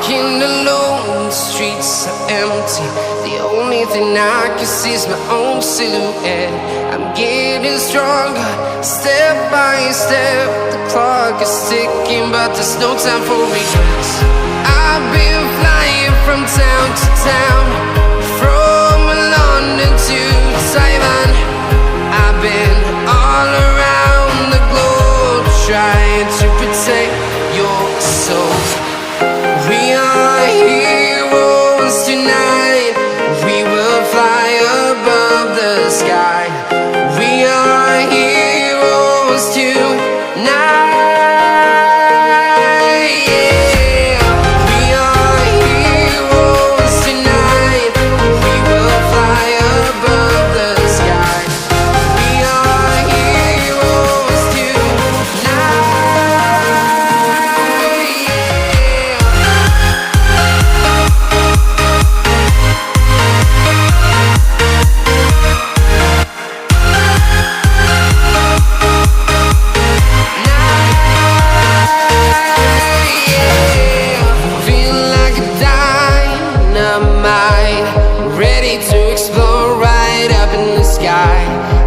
walking alone, the streets are empty. The only thing I can see is my own silhouette. I'm getting stronger, step by step. The clock is ticking, but there's no time for regrets. I've been flying from town to town, from London to Taiwan. I've been all around the globe, trying to protect your soul. We are heroes tonight. We will fly above the sky. We are heroes tonight. Yeah. We are heroes tonight. We will fly above the sky. We are heroes tonight.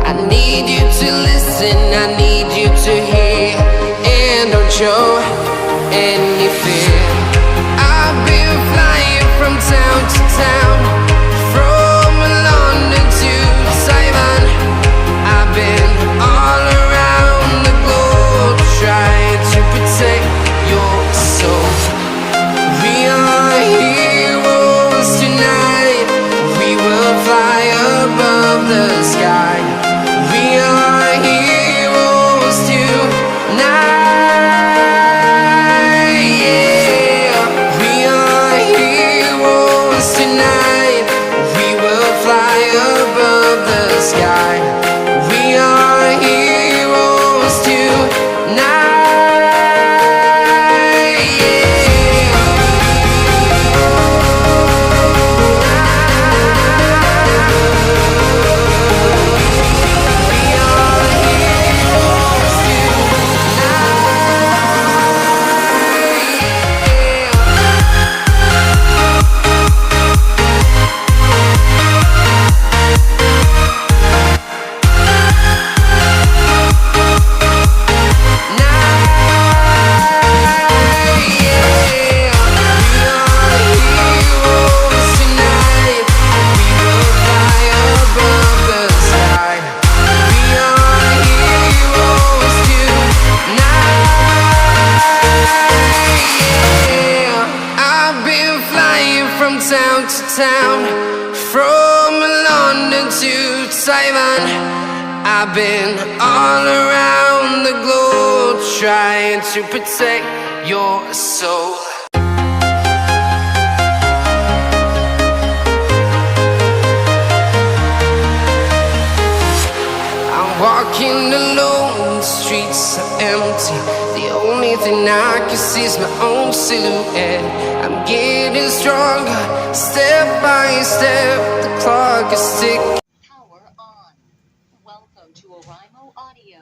I need you to listen, I need you to hear, and don't show any fear. I've been flying from town to town, from London to Taiwan. I've been all around the globe, trying to protect your soul. We are heroes tonight. We will fly above the sky. We are heroes tonight. Yeah. We are heroes tonight. We will fly above the sky. We are heroes tonight. Town to town, from London to Taiwan. I've been all around the globe, trying to protect your soul. I'm walking alone, the streets are empty. The only thing I can see is my own silhouette. I'm getting stronger, step by step. The clock is ticking. Power on. Welcome to Oraimo Audio.